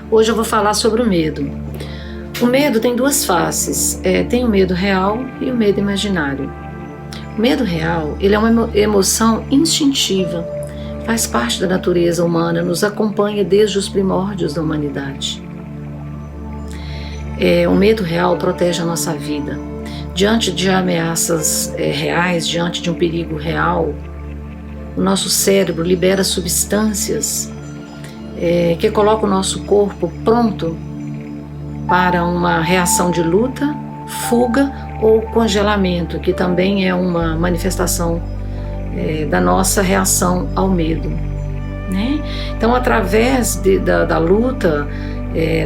Hoje eu vou falar sobre o medo. O medo tem duas faces, tem o medo real e o medo imaginário. O medo real, ele é uma emoção instintiva, faz parte da natureza humana, nos acompanha desde os primórdios da humanidade. O medo real protege a nossa vida. Diante de ameaças reais, diante de um perigo real, o nosso cérebro libera substâncias que colocam o nosso corpo pronto para uma reação de luta, fuga ou congelamento, que também é uma manifestação da nossa reação ao medo, né? Então, através da luta,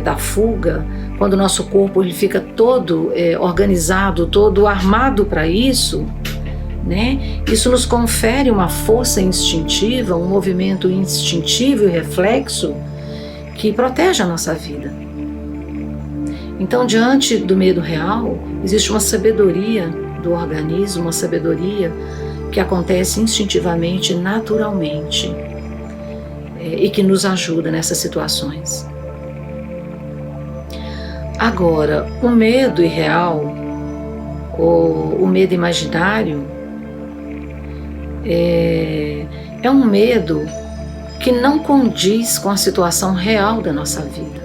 da fuga, quando o nosso corpo ele fica todo organizado, todo armado para isso, né? Isso nos confere uma força instintiva, um movimento instintivo e reflexo que protege a nossa vida. Então, diante do medo real, existe uma sabedoria do organismo, uma sabedoria que acontece instintivamente, naturalmente, e que nos ajuda nessas situações. Agora, o medo irreal, ou o medo imaginário, é um medo que não condiz com a situação real da nossa vida.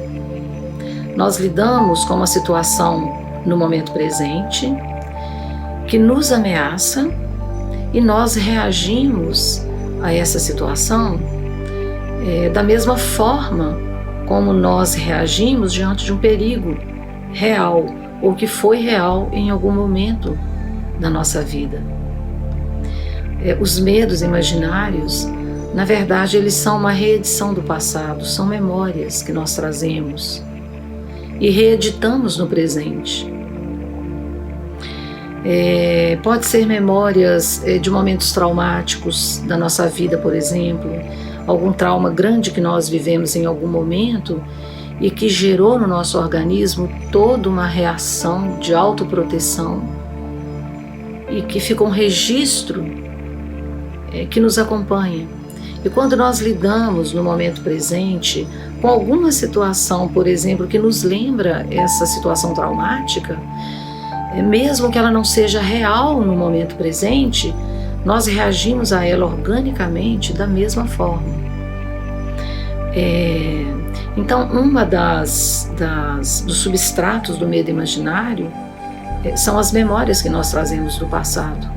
Nós lidamos com uma situação no momento presente que nos ameaça e nós reagimos a essa situação da mesma forma como nós reagimos diante de um perigo real ou que foi real em algum momento da nossa vida. Os medos imaginários, na verdade, eles são uma reedição do passado, são memórias que nós trazemos e reeditamos no presente. Pode ser memórias de momentos traumáticos da nossa vida, por exemplo, algum trauma grande que nós vivemos em algum momento e que gerou no nosso organismo toda uma reação de autoproteção e que fica um registro que nos acompanha. E quando nós lidamos no momento presente com alguma situação, por exemplo, que nos lembra essa situação traumática, mesmo que ela não seja real no momento presente, nós reagimos a ela organicamente da mesma forma. Então, uma dos substratos do medo imaginário são as memórias que nós trazemos do passado.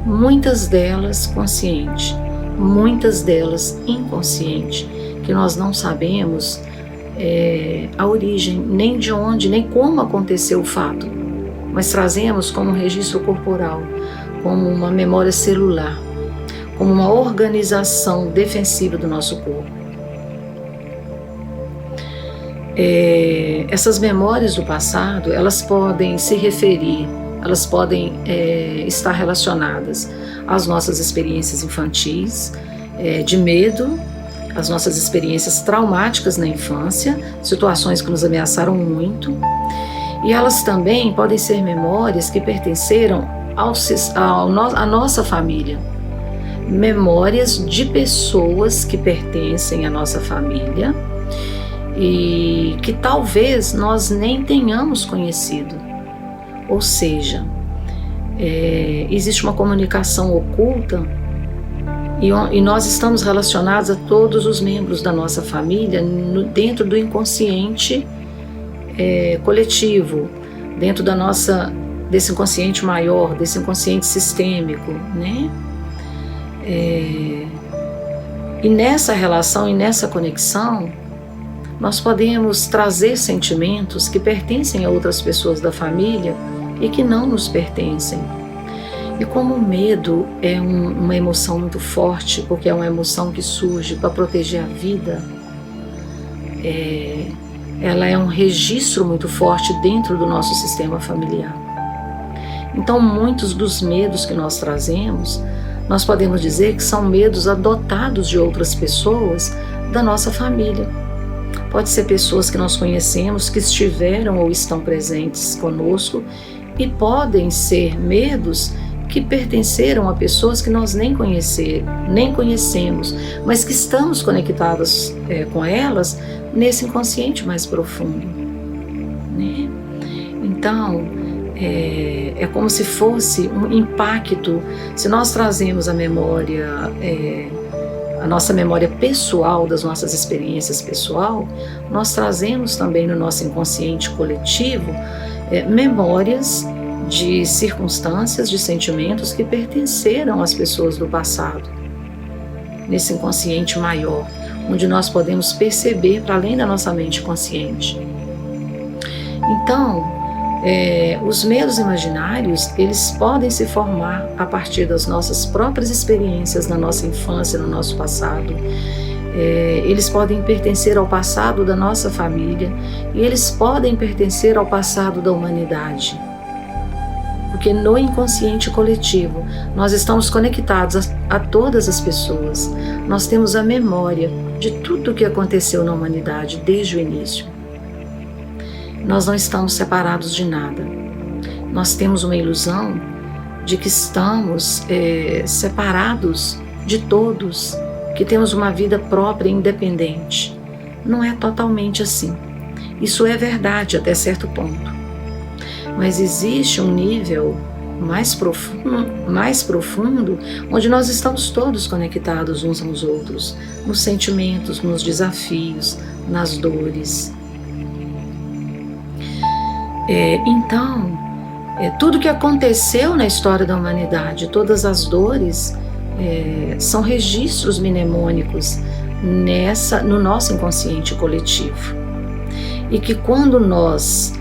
Muitas delas consciente, muitas delas inconsciente, que nós não sabemos a origem, nem de onde, nem como aconteceu o fato, mas trazemos como um registro corporal, como uma memória celular, como uma organização defensiva do nosso corpo. Essas memórias do passado, elas podem se referir, elas podem estar relacionadas às nossas experiências infantis, de medo, às nossas experiências traumáticas na infância, situações que nos ameaçaram muito, e elas também podem ser memórias que pertenceram à nossa família, memórias de pessoas que pertencem à nossa família e que talvez nós nem tenhamos conhecido. Ou seja, existe uma comunicação oculta e nós estamos relacionados a todos os membros da nossa família dentro do inconsciente coletivo, dentro desse inconsciente maior, desse inconsciente sistêmico, né? E nessa relação e nessa conexão, nós podemos trazer sentimentos que pertencem a outras pessoas da família e que não nos pertencem. E como o medo é uma emoção muito forte, porque é uma emoção que surge para proteger a vida, ela é um registro muito forte dentro do nosso sistema familiar. Então, muitos dos medos que nós trazemos, nós podemos dizer que são medos adotados de outras pessoas da nossa família. Pode ser pessoas que nós conhecemos, que estiveram ou estão presentes conosco, e podem ser medos que pertenceram a pessoas que nós nem conhecemos, mas que estamos conectadas com elas nesse inconsciente mais profundo, né? Então, é como se fosse um impacto. Se nós trazemos a memória, a nossa memória pessoal, das nossas experiências pessoal, nós trazemos também no nosso inconsciente coletivo memórias de circunstâncias, de sentimentos que pertenceram às pessoas do passado, nesse inconsciente maior, onde nós podemos perceber para além da nossa mente consciente. Então, os medos imaginários, eles podem se formar a partir das nossas próprias experiências na nossa infância, no nosso passado. Eles podem pertencer ao passado da nossa família e eles podem pertencer ao passado da humanidade. Porque no inconsciente coletivo nós estamos conectados a todas as pessoas. Nós temos a memória de tudo o que aconteceu na humanidade desde o início. Nós não estamos separados de nada. Nós temos uma ilusão de que estamos separados de todos, que temos uma vida própria e independente. Não é totalmente assim. Isso é verdade até certo ponto. Mas existe um nível mais profundo, onde nós estamos todos conectados uns aos outros, nos sentimentos, nos desafios, nas dores. Então, tudo que aconteceu na história da humanidade, todas as dores, são registros mnemônicos no nosso inconsciente coletivo. E que quando nós,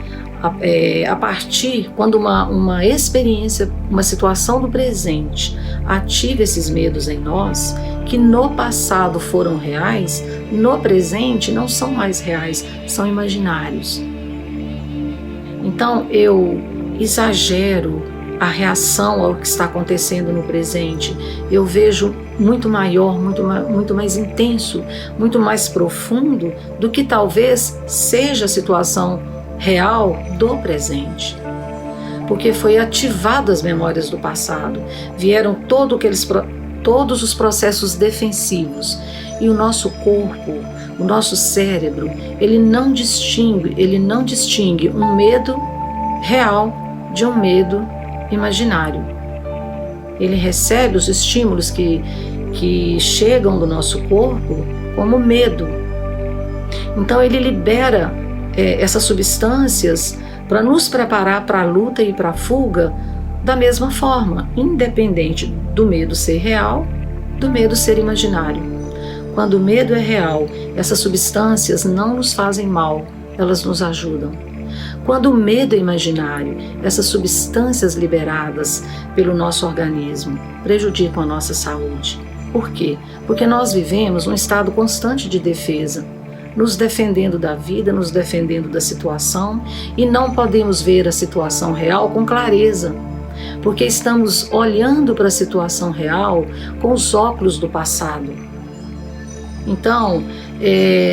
quando uma experiência, uma situação do presente ativa esses medos em nós, que no passado foram reais, no presente não são mais reais, são imaginários. Então eu exagero a reação ao que está acontecendo no presente. Eu vejo muito maior, muito mais intenso, muito mais profundo do que talvez seja a situação real do presente. Porque foi ativado as memórias do passado, vieram todos os processos defensivos, e o nosso corpo, o nosso cérebro, ele não distingue um medo real de um medo imaginário. Ele recebe os estímulos que chegam do nosso corpo como medo. Então ele libera essas substâncias para nos preparar para a luta e para a fuga da mesma forma, independente do medo ser real, do medo ser imaginário. Quando o medo é real, essas substâncias não nos fazem mal, elas nos ajudam. Quando o medo é imaginário, essas substâncias liberadas pelo nosso organismo prejudicam a nossa saúde. Por quê? Porque nós vivemos num estado constante de defesa, nos defendendo da vida, nos defendendo da situação, e não podemos ver a situação real com clareza, porque estamos olhando para a situação real com os óculos do passado. Então,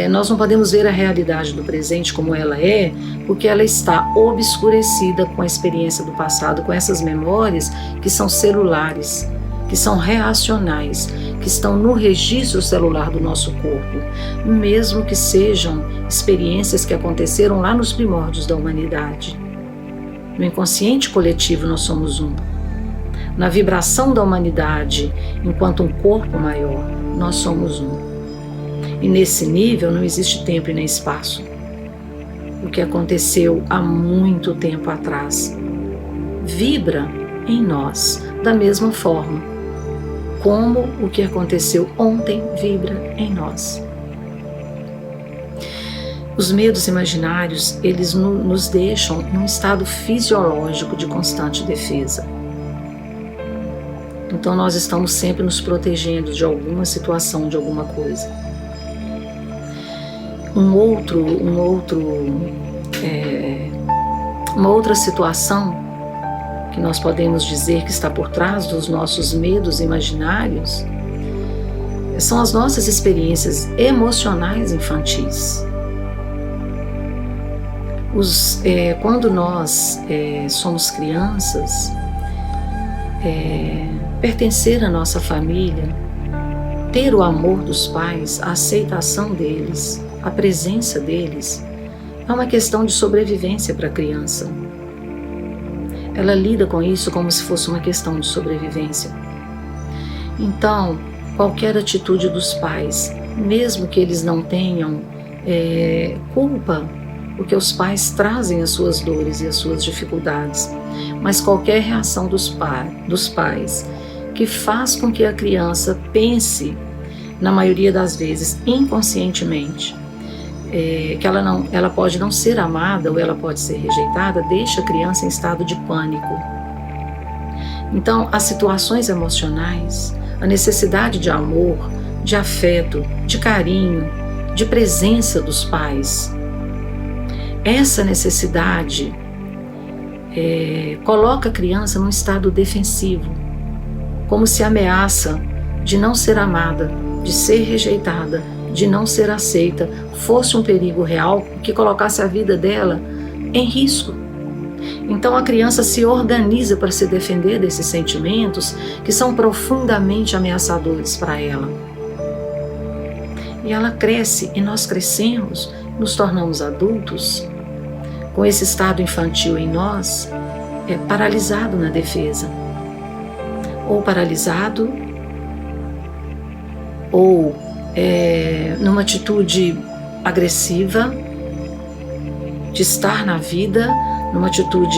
nós não podemos ver a realidade do presente como ela é, porque ela está obscurecida com a experiência do passado, com essas memórias que são celulares, que são reacionais, que estão no registro celular do nosso corpo, mesmo que sejam experiências que aconteceram lá nos primórdios da humanidade. No inconsciente coletivo nós somos um. Na vibração da humanidade, enquanto um corpo maior, nós somos um. E nesse nível não existe tempo e nem espaço. O que aconteceu há muito tempo atrás vibra em nós da mesma forma como o que aconteceu ontem vibra em nós. Os medos imaginários, eles nos deixam num estado fisiológico de constante defesa. Então nós estamos sempre nos protegendo de alguma situação, de alguma coisa. Uma outra situação que nós podemos dizer que está por trás dos nossos medos imaginários são as nossas experiências emocionais infantis. Quando nós somos crianças, pertencer à nossa família, ter o amor dos pais, a aceitação deles, a presença deles, é uma questão de sobrevivência para a criança. Ela lida com isso como se fosse uma questão de sobrevivência. Então, qualquer atitude dos pais, mesmo que eles não tenham culpa, porque os pais trazem as suas dores e as suas dificuldades, mas qualquer reação dos pais que faz com que a criança pense, na maioria das vezes, inconscientemente, que ela pode não ser amada ou ela pode ser rejeitada, deixa a criança em estado de pânico. Então, as situações emocionais, a necessidade de amor, de afeto, de carinho, de presença dos pais, essa necessidade coloca a criança num estado defensivo, como se a ameaça de não ser amada, de ser rejeitada, de não ser aceita, fosse um perigo real que colocasse a vida dela em risco. Então a criança se organiza para se defender desses sentimentos que são profundamente ameaçadores para ela. E ela cresce, e nós crescemos, nos tornamos adultos, com esse estado infantil em nós, paralisado na defesa. Ou paralisado, ou numa atitude agressiva, de estar na vida,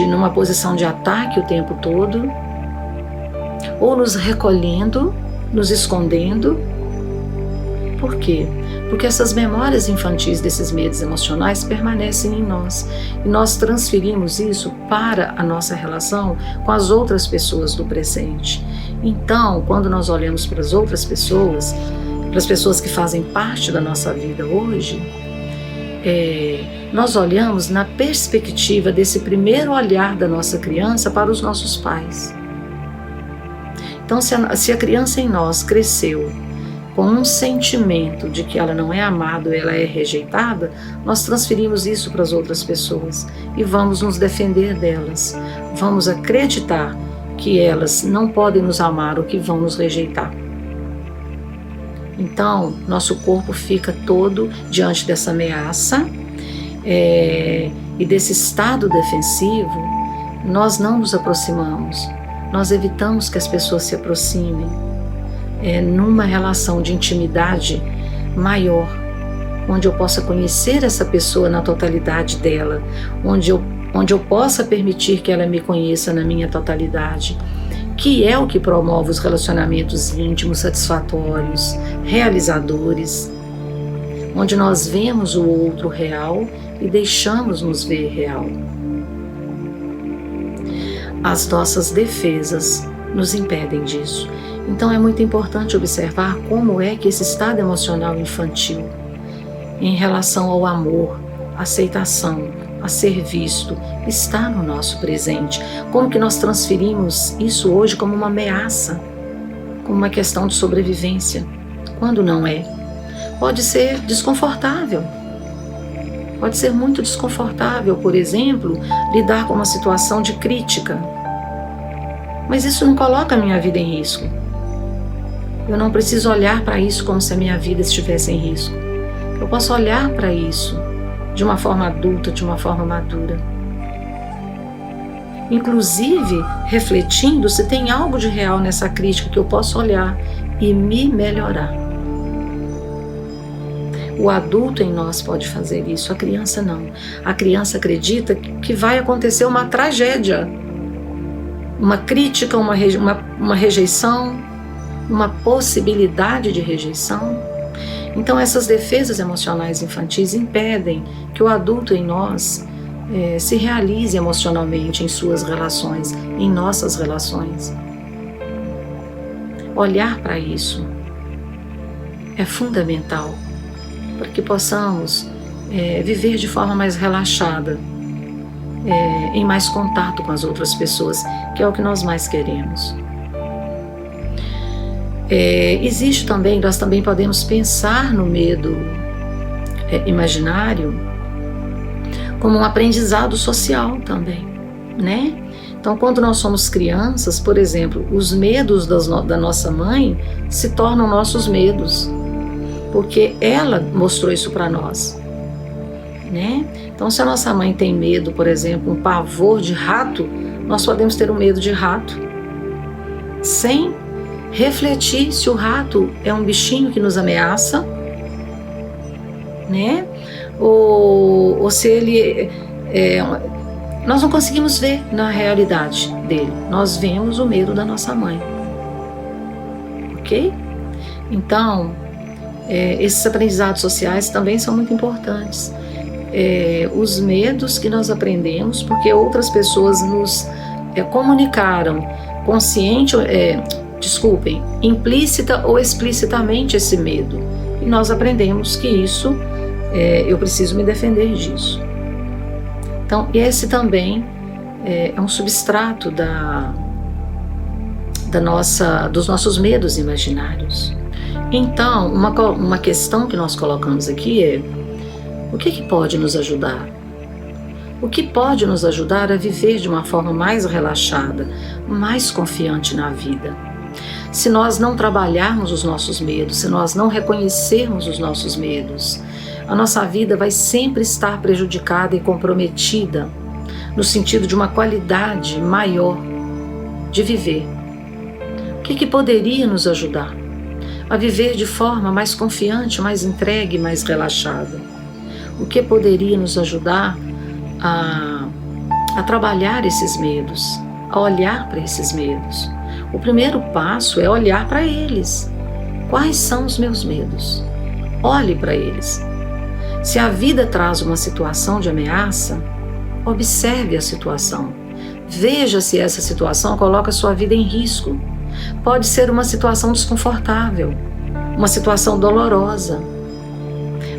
numa posição de ataque o tempo todo, ou nos recolhendo, nos escondendo. Por quê? Porque essas memórias infantis desses medos emocionais permanecem em nós e nós transferimos isso para a nossa relação com as outras pessoas do presente. Então, quando nós olhamos para as outras pessoas, para as pessoas que fazem parte da nossa vida hoje, nós olhamos na perspectiva desse primeiro olhar da nossa criança para os nossos pais. Então, se a criança em nós cresceu com um sentimento de que ela não é amada, ela é rejeitada, nós transferimos isso para as outras pessoas e vamos nos defender delas. Vamos acreditar que elas não podem nos amar ou que vão nos rejeitar. Então, nosso corpo fica todo diante dessa ameaça e desse estado defensivo, nós não nos aproximamos, nós evitamos que as pessoas se aproximem. Numa relação de intimidade maior, onde eu possa conhecer essa pessoa na totalidade dela, onde eu possa permitir que ela me conheça na minha totalidade, que é o que promove os relacionamentos íntimos, satisfatórios, realizadores, onde nós vemos o outro real e deixamos nos ver real. As nossas defesas nos impedem disso. Então é muito importante observar como é que esse estado emocional infantil, em relação ao amor, aceitação, a ser visto, está no nosso presente. Como que nós transferimos isso hoje como uma ameaça, como uma questão de sobrevivência, quando não é. Pode ser desconfortável, pode ser muito desconfortável, por exemplo, lidar com uma situação de crítica. Mas isso não coloca a minha vida em risco. Eu não preciso olhar para isso como se a minha vida estivesse em risco. Eu posso olhar para isso de uma forma adulta, de uma forma madura. Inclusive, refletindo se tem algo de real nessa crítica que eu posso olhar e me melhorar. O adulto em nós pode fazer isso, a criança não. A criança acredita que vai acontecer uma tragédia, uma crítica, uma rejeição, uma possibilidade de rejeição. Então essas defesas emocionais infantis impedem que o adulto em nós se realize emocionalmente em suas relações, em nossas relações. Olhar para isso é fundamental para que possamos viver de forma mais relaxada, em mais contato com as outras pessoas, que é o que nós mais queremos. Existe também, nós também podemos pensar no medo imaginário como um aprendizado social também, né? Então, quando nós somos crianças, por exemplo, os medos da nossa mãe se tornam nossos medos, porque ela mostrou isso para nós, né? Então, se a nossa mãe tem medo, por exemplo, um pavor de rato, nós podemos ter um medo de rato, sem refletir se o rato é um bichinho que nos ameaça, né? Ou se ele nós não conseguimos ver na realidade dele. Nós vemos o medo da nossa mãe. Ok? Então, esses aprendizados sociais também são muito importantes. Os medos que nós aprendemos, porque outras pessoas nos comunicaram implícita ou explicitamente esse medo. E nós aprendemos que isso, eu preciso me defender disso. Então, esse também é um substrato dos nossos medos imaginários. Então, uma questão que nós colocamos aqui é: o que pode nos ajudar? O que pode nos ajudar a viver de uma forma mais relaxada, mais confiante na vida? Se nós não trabalharmos os nossos medos, se nós não reconhecermos os nossos medos, a nossa vida vai sempre estar prejudicada e comprometida, no sentido de uma qualidade maior de viver. O que poderia nos ajudar a viver de forma mais confiante, mais entregue, mais relaxada? O que poderia nos ajudar a trabalhar esses medos, a olhar para esses medos? O primeiro passo é olhar para eles. Quais são os meus medos? Olhe para eles. Se a vida traz uma situação de ameaça, observe a situação. Veja se essa situação coloca a sua vida em risco. Pode ser uma situação desconfortável, uma situação dolorosa.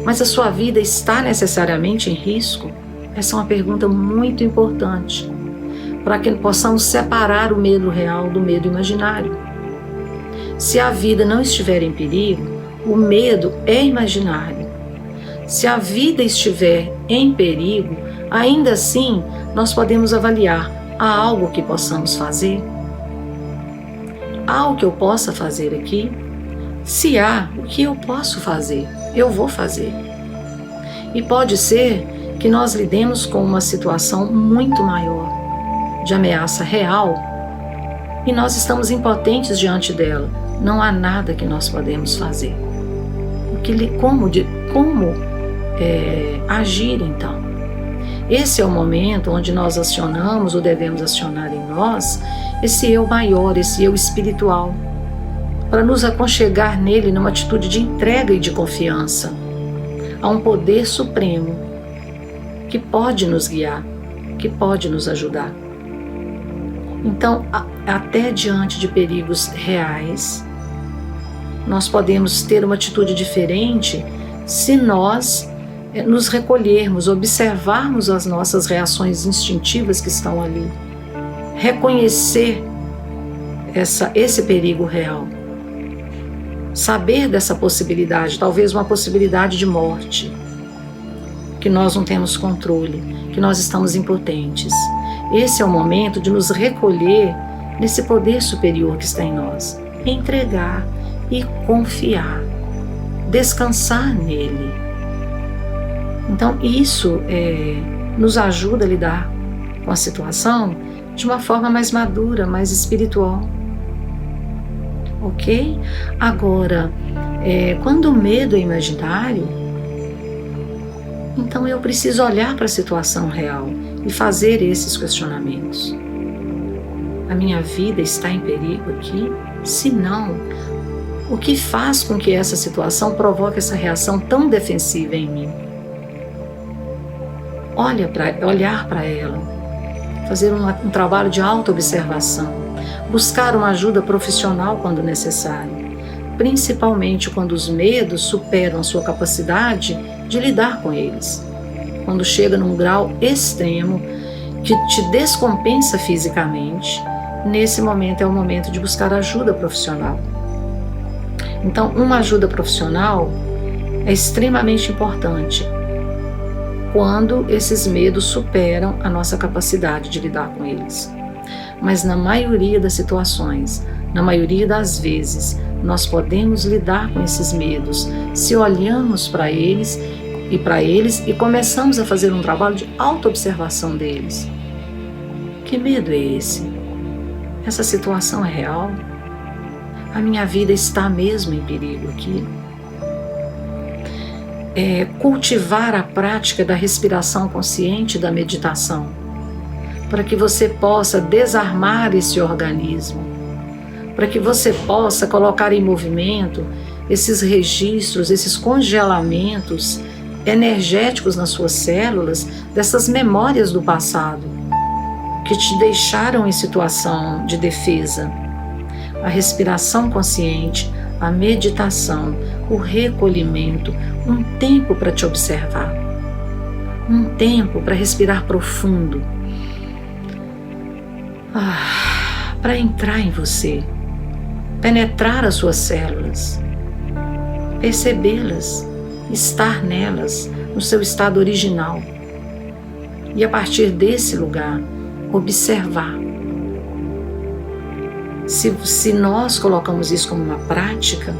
Mas a sua vida está necessariamente em risco? Essa é uma pergunta muito importante, para que possamos separar o medo real do medo imaginário. Se a vida não estiver em perigo, o medo é imaginário. Se a vida estiver em perigo, ainda assim nós podemos avaliar: há algo que possamos fazer? Há algo que eu possa fazer aqui? Se há, o que eu posso fazer? Eu vou fazer. E pode ser que nós lidemos com uma situação muito maior, de ameaça real, e nós estamos impotentes diante dela. Não há nada que nós podemos fazer. Como agir então? Esse é o momento onde nós acionamos ou devemos acionar em nós esse eu maior, esse eu espiritual, para nos aconchegar nele numa atitude de entrega e de confiança a um poder supremo que pode nos guiar, que pode nos ajudar. Então, até diante de perigos reais, nós podemos ter uma atitude diferente se nós nos recolhermos, observarmos as nossas reações instintivas que estão ali, reconhecer esse perigo real, saber dessa possibilidade, talvez uma possibilidade de morte, que nós não temos controle, que nós estamos impotentes. Esse é o momento de nos recolher nesse poder superior que está em nós, entregar e confiar, descansar nele. Então isso nos ajuda a lidar com a situação de uma forma mais madura, mais espiritual. Ok? Agora, quando o medo é imaginário, então eu preciso olhar para a situação real e fazer esses questionamentos. A minha vida está em perigo aqui? Se não, o que faz com que essa situação provoque essa reação tão defensiva em mim? Olhar para ela, fazer um trabalho de autoobservação, buscar uma ajuda profissional quando necessário, principalmente quando os medos superam a sua capacidade de lidar com eles. Quando chega num grau extremo que te descompensa fisicamente, nesse momento é o momento de buscar ajuda profissional. Então, uma ajuda profissional é extremamente importante quando esses medos superam a nossa capacidade de lidar com eles. mas na maioria das situações, na maioria das vezes, nós podemos lidar com esses medos se olhamos para eles e começamos a fazer um trabalho de autoobservação deles. Que medo é esse? Essa situação é real? A minha vida está mesmo em perigo aqui? Cultivar a prática da respiração consciente e da meditação, para que você possa desarmar esse organismo, para que você possa colocar em movimento esses registros, esses congelamentos energéticos nas suas células, dessas memórias do passado, que te deixaram em situação de defesa. A respiração consciente, a meditação, o recolhimento, um tempo para te observar, um tempo para respirar profundo, para entrar em você, penetrar as suas células, percebê-las, estar nelas, no seu estado original, e a partir desse lugar, observar. Se nós colocamos isso como uma prática,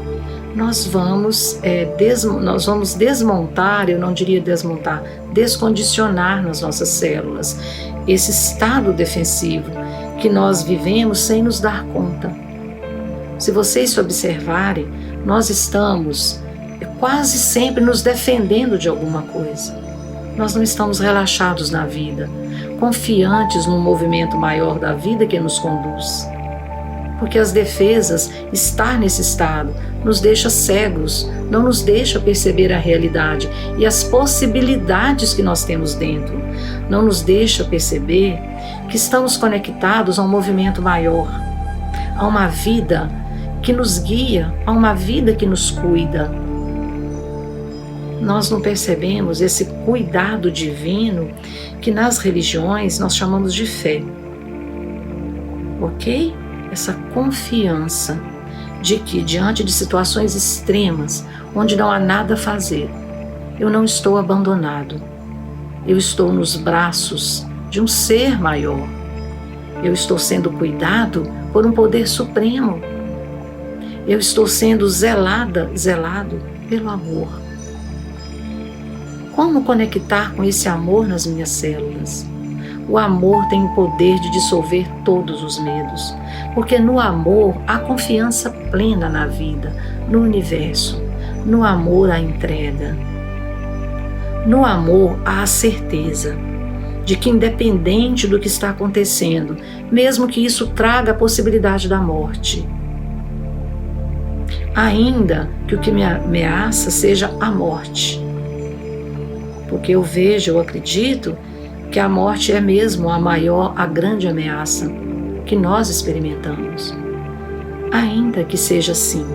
nós vamos desmontar, eu não diria desmontar, descondicionar nas nossas células esse estado defensivo que nós vivemos sem nos dar conta. Se vocês se observarem, nós estamos quase sempre nos defendendo de alguma coisa. Nós não estamos relaxados na vida, confiantes no movimento maior da vida que nos conduz. Porque as defesas, estar nesse estado, nos deixa cegos, não nos deixa perceber a realidade e as possibilidades que nós temos dentro, não nos deixa perceber que estamos conectados a um movimento maior, a uma vida que nos guia, a uma vida que nos cuida. Nós não percebemos esse cuidado divino que nas religiões nós chamamos de fé, ok? Essa confiança de que diante de situações extremas, onde não há nada a fazer, eu não estou abandonado, eu estou nos braços de um ser maior, eu estou sendo cuidado por um poder supremo, eu estou sendo zelado pelo amor. Como conectar com esse amor nas minhas células? O amor tem o poder de dissolver todos os medos, porque no amor há confiança plena na vida, no universo. No amor há entrega. No amor há a certeza de que, independente do que está acontecendo, mesmo que isso traga a possibilidade da morte, ainda que o que me ameaça seja a morte, porque eu acredito que a morte é mesmo a grande ameaça que nós experimentamos. Ainda que seja assim,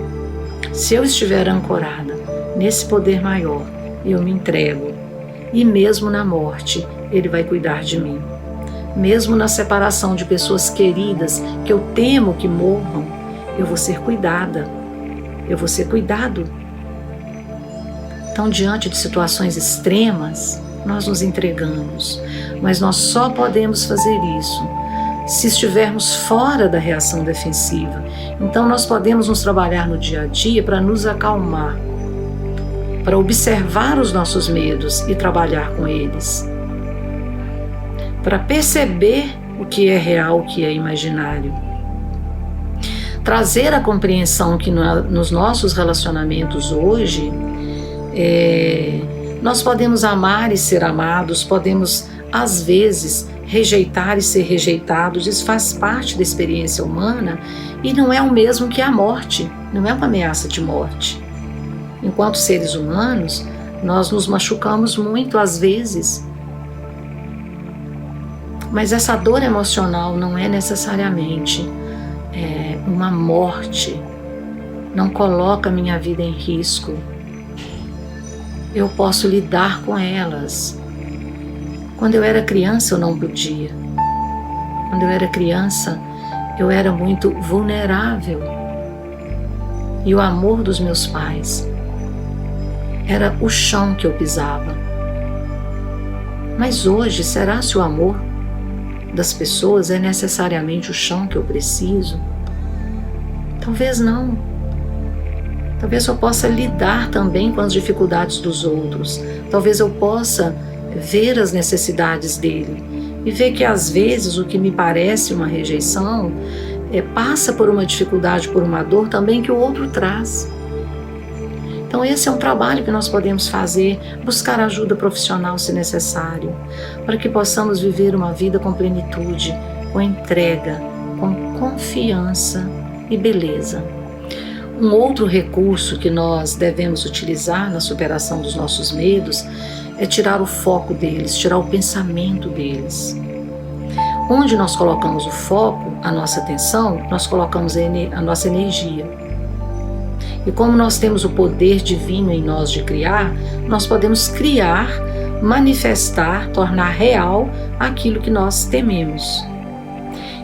se eu estiver ancorada nesse poder maior, eu me entrego, e mesmo na morte, Ele vai cuidar de mim. Mesmo na separação de pessoas queridas que eu temo que morram, eu vou ser cuidada, eu vou ser cuidado. Então, diante de situações extremas, nós nos entregamos, mas nós só podemos fazer isso se estivermos fora da reação defensiva. Então nós podemos nos trabalhar no dia a dia para nos acalmar, para observar os nossos medos e trabalhar com eles, para perceber o que é real, o que é imaginário, trazer a compreensão que nos nossos relacionamentos hoje nós podemos amar e ser amados, podemos às vezes rejeitar e ser rejeitados. Isso faz parte da experiência humana e não é o mesmo que a morte, não é uma ameaça de morte. Enquanto seres humanos, nós nos machucamos muito às vezes, mas essa dor emocional não é necessariamente uma morte, não coloca minha vida em risco. Eu posso lidar com elas. Quando eu era criança, eu não podia. Quando eu era criança, eu era muito vulnerável. E o amor dos meus pais era o chão que eu pisava. Mas hoje, será se o amor das pessoas é necessariamente o chão que eu preciso? Talvez não. Talvez eu possa lidar também com as dificuldades dos outros. Talvez eu possa ver as necessidades dele e ver que às vezes o que me parece uma rejeição passa por uma dificuldade, por uma dor também que o outro traz. Então esse é um trabalho que nós podemos fazer, buscar ajuda profissional se necessário, para que possamos viver uma vida com plenitude, com entrega, com confiança e beleza. Um outro recurso que nós devemos utilizar na superação dos nossos medos é tirar o foco deles, tirar o pensamento deles. Onde nós colocamos o foco, a nossa atenção, nós colocamos a nossa energia. E como nós temos o poder divino em nós de criar, nós podemos criar, manifestar, tornar real aquilo que nós tememos.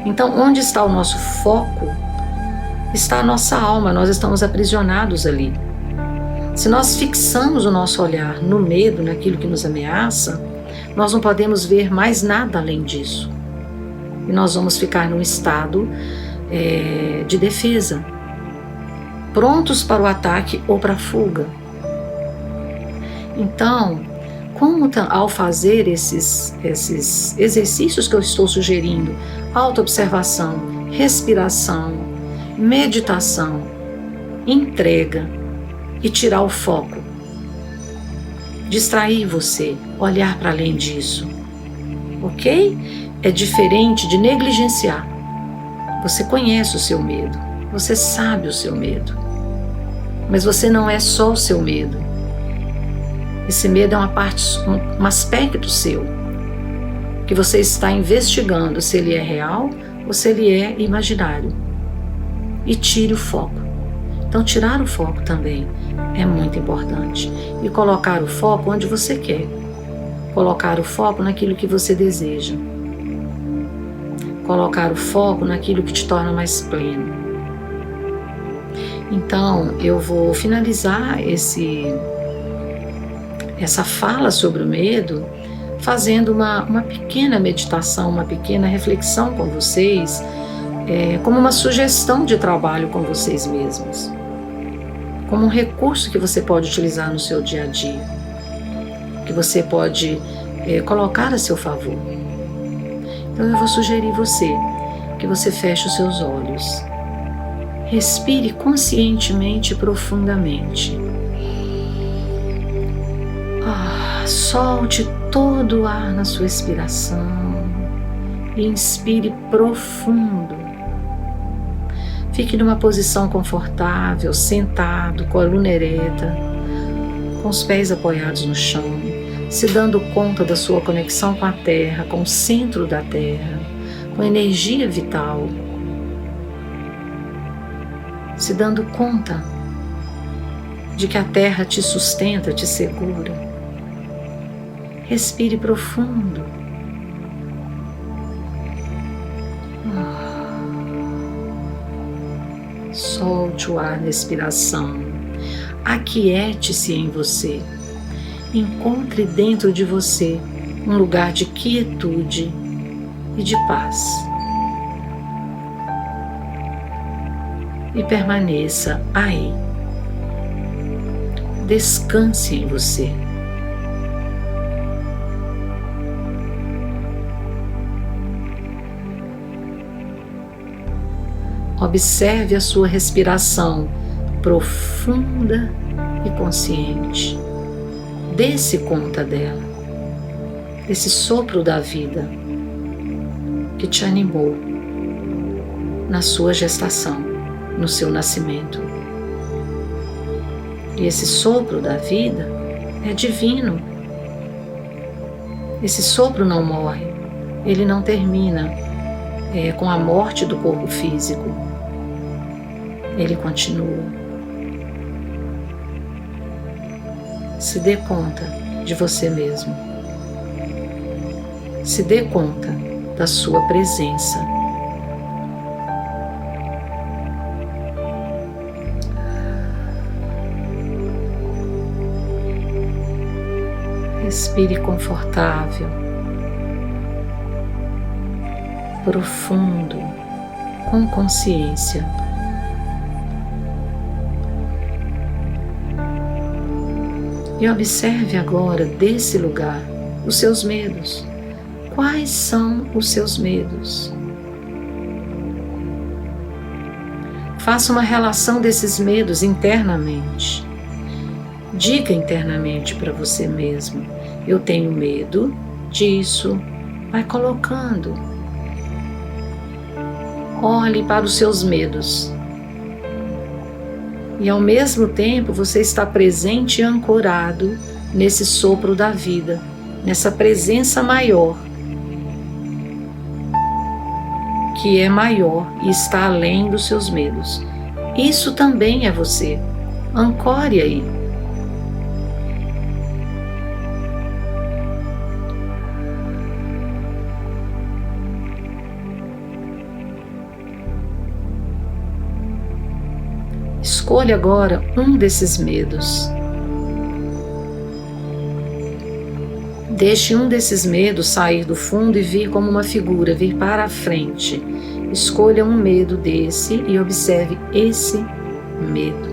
Então, onde está o nosso foco, está a nossa alma, nós estamos aprisionados ali. Se nós fixamos o nosso olhar no medo, naquilo que nos ameaça, nós não podemos ver mais nada além disso. E nós vamos ficar num estado de defesa, prontos para o ataque ou para a fuga. Então, como ao fazer esses exercícios que eu estou sugerindo, autoobservação, respiração, meditação, entrega e tirar o foco, distrair você, olhar para além disso, ok? É diferente de negligenciar. Você conhece o seu medo, você sabe o seu medo, mas você não é só o seu medo. Esse medo é um aspecto seu, que você está investigando se ele é real ou se ele é imaginário. E tire o foco. Então tirar o foco também é muito importante. E colocar o foco onde você quer. Colocar o foco naquilo que você deseja. Colocar o foco naquilo que te torna mais pleno. Então eu vou finalizar essa fala sobre o medo fazendo uma pequena meditação, uma pequena reflexão com vocês, como uma sugestão de trabalho com vocês mesmos, como um recurso que você pode utilizar no seu dia a dia, que você pode colocar a seu favor. Então eu vou sugerir que você feche os seus olhos, respire conscientemente e profundamente. Solte todo o ar na sua expiração e inspire profundo. Fique numa posição confortável, sentado, com a coluna ereta, com os pés apoiados no chão, se dando conta da sua conexão com a Terra, com o centro da Terra, com a energia vital, se dando conta de que a Terra te sustenta, te segura. Respire profundo. Solte o ar na expiração. Aquiete-se em você. Encontre dentro de você um lugar de quietude e de paz. E permaneça aí. Descanse em você. Observe a sua respiração profunda e consciente. Dê-se conta dela, desse sopro da vida que te animou na sua gestação, no seu nascimento. E esse sopro da vida é divino. Esse sopro não morre, ele não termina com a morte do corpo físico. Ele continua. Se dê conta de você mesmo. Se dê conta da sua presença. Respire confortável. profundo, com consciência. E observe agora desse lugar os seus medos. Quais são os seus medos? Faça uma relação desses medos internamente. Diga internamente para você mesmo: eu tenho medo disso. Vai colocando. Olhe para os seus medos. E ao mesmo tempo você está presente e ancorado nesse sopro da vida, nessa presença maior, que é maior e está além dos seus medos. Isso também é você. Ancore aí. Escolha agora um desses medos. Deixe um desses medos sair do fundo e vir como uma figura, vir para a frente. Escolha um medo desse e observe esse medo.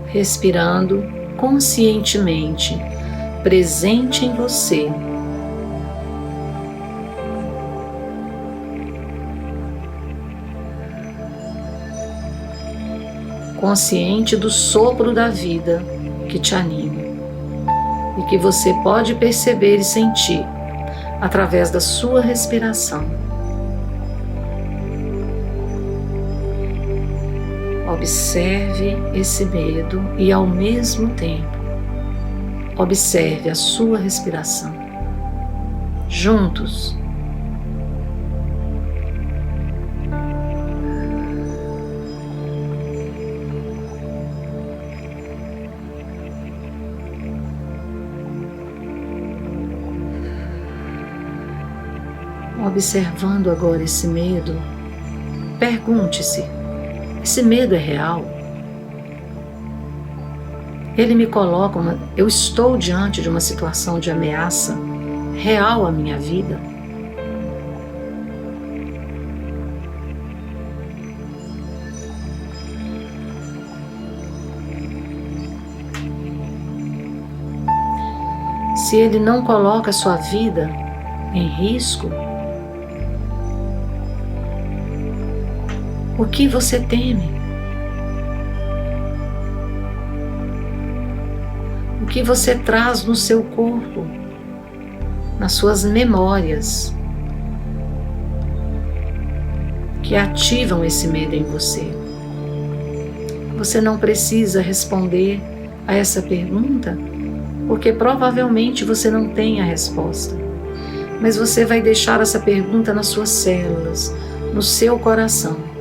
Respirando conscientemente, presente em você. Consciente do sopro da vida que te anima e que você pode perceber e sentir através da sua respiração. Observe esse medo e, ao mesmo tempo, observe a sua respiração. Juntos. Observando agora esse medo, pergunte-se: esse medo é real? Ele me coloca eu estou diante de uma situação de ameaça real à minha vida? Se ele não coloca a sua vida em risco, o que você teme? O que você traz no seu corpo, nas suas memórias, que ativam esse medo em você? Você não precisa responder a essa pergunta, porque provavelmente você não tem a resposta. Mas você vai deixar essa pergunta nas suas células, no seu coração.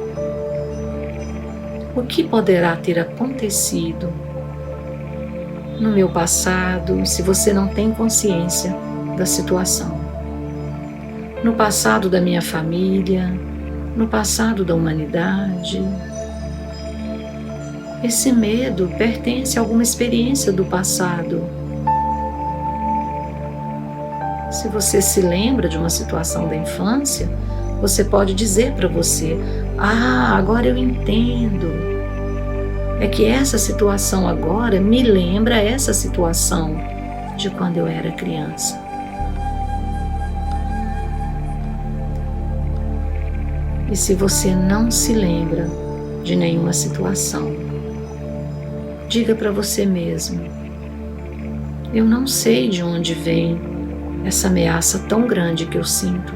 O que poderá ter acontecido no meu passado, se você não tem consciência da situação? No passado da minha família, no passado da humanidade. Esse medo pertence a alguma experiência do passado. Se você se lembra de uma situação da infância, você pode dizer para você: agora eu entendo. É que essa situação agora me lembra essa situação de quando eu era criança. E se você não se lembra de nenhuma situação, diga para você mesmo: eu não sei de onde vem essa ameaça tão grande que eu sinto.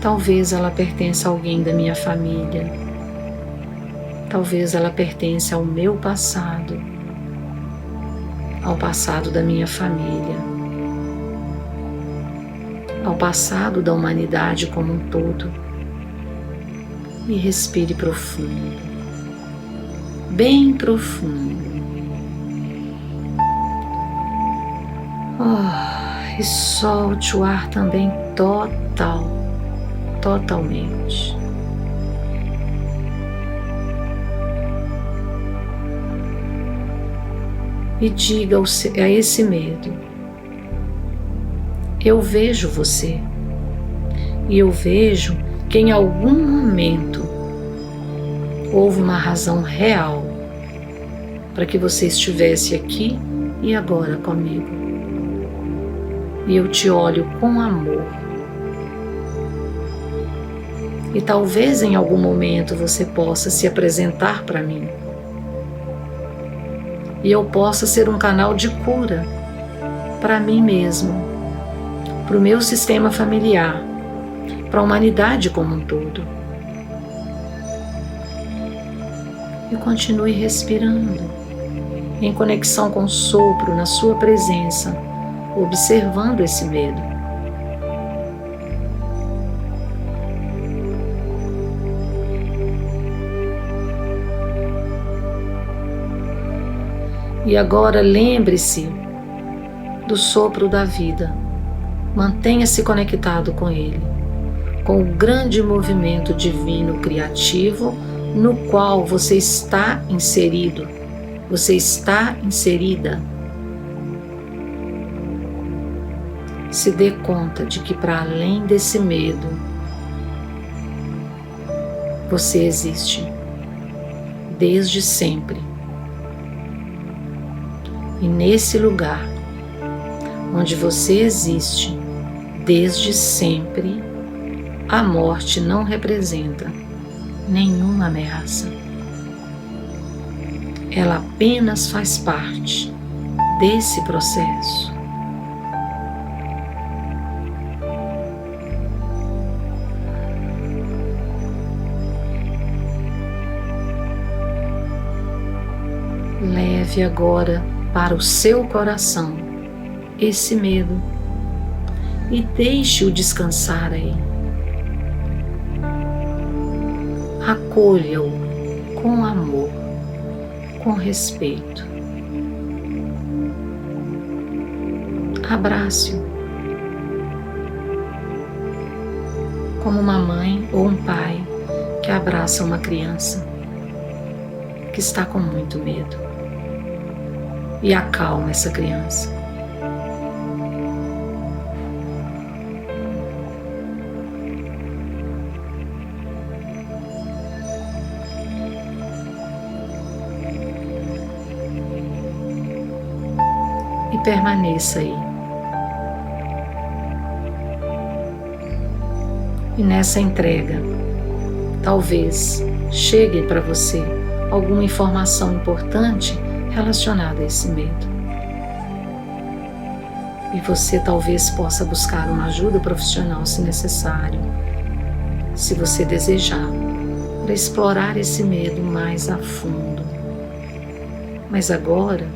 Talvez ela pertença a alguém da minha família. Talvez ela pertença ao meu passado, ao passado da minha família, ao passado da humanidade como um todo. E respire profundo, bem profundo. E solte o ar também totalmente. e diga a esse medo: eu vejo você, e eu vejo que em algum momento houve uma razão real para que você estivesse aqui e agora comigo. E eu te olho com amor. E talvez em algum momento você possa se apresentar para mim. E eu possa ser um canal de cura para mim mesmo, para o meu sistema familiar, para a humanidade como um todo. E continue respirando, em conexão com o sopro, na sua presença, observando esse medo. E agora lembre-se do sopro da vida. Mantenha-se conectado com ele, com o grande movimento divino criativo no qual você está inserido, você está inserida. Se dê conta de que para além desse medo, você existe desde sempre. E nesse lugar onde você existe desde sempre, a morte não representa nenhuma ameaça. Ela apenas faz parte desse processo. Leve agora para o seu coração esse medo e deixe-o descansar aí. Acolha-o com amor, com respeito. Abrace-o como uma mãe ou um pai que abraça uma criança que está com muito medo. E acalma essa criança. E permaneça aí. E nessa entrega, talvez chegue para você alguma informação importante relacionada a esse medo. E você talvez possa buscar uma ajuda profissional se necessário, se você desejar, para explorar esse medo mais a fundo. Mas agora,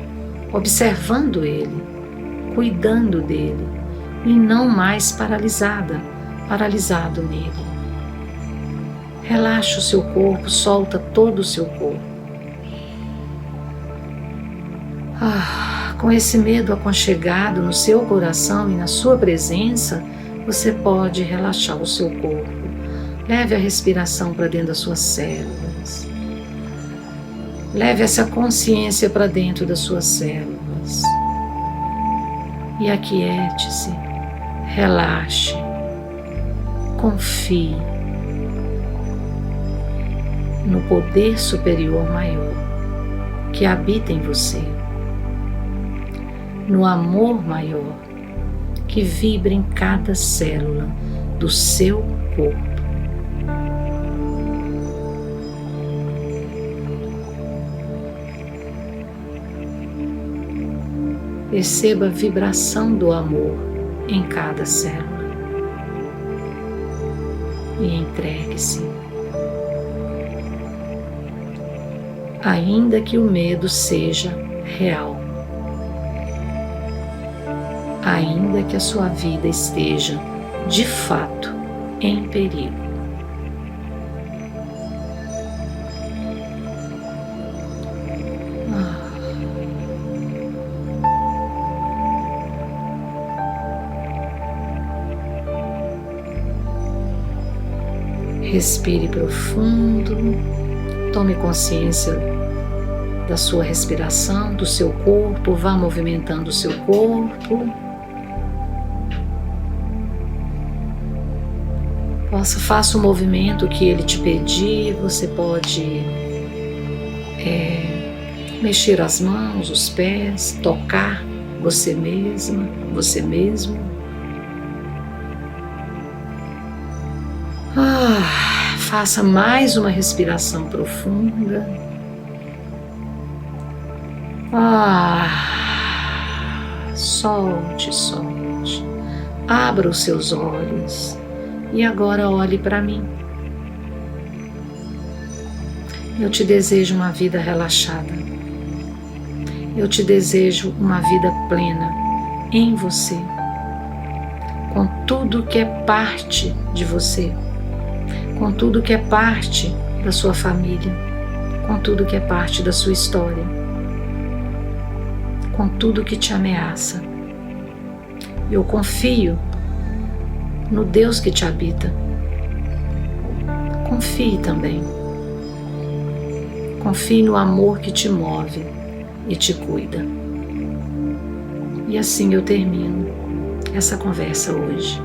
observando ele, cuidando dele, e não mais paralisado nele. Relaxa o seu corpo, solta todo o seu corpo. Com esse medo aconchegado no seu coração e na sua presença, você pode relaxar o seu corpo. Leve a respiração para dentro das suas células. Leve essa consciência para dentro das suas células. E aquiete-se, relaxe, confie no poder superior maior que habita em você, no amor maior que vibra em cada célula do seu corpo. Perceba a vibração do amor em cada célula e entregue-se. Ainda que o medo seja real, ainda que a sua vida esteja, de fato, em perigo. Respire profundo, tome consciência da sua respiração, do seu corpo. Vá movimentando o seu corpo. Faça o movimento que ele te pedir. Você pode mexer as mãos, os pés, tocar você mesma, você mesmo. Faça mais uma respiração profunda. Solte, solte. Abra os seus olhos e agora olhe para mim. Eu te desejo uma vida relaxada. Eu te desejo uma vida plena em você, com tudo que é parte de você, com tudo que é parte da sua família, com tudo que é parte da sua história, com tudo que te ameaça. Eu confio no Deus que te habita. Confie também. Confie no amor que te move e te cuida. E assim eu termino essa conversa hoje.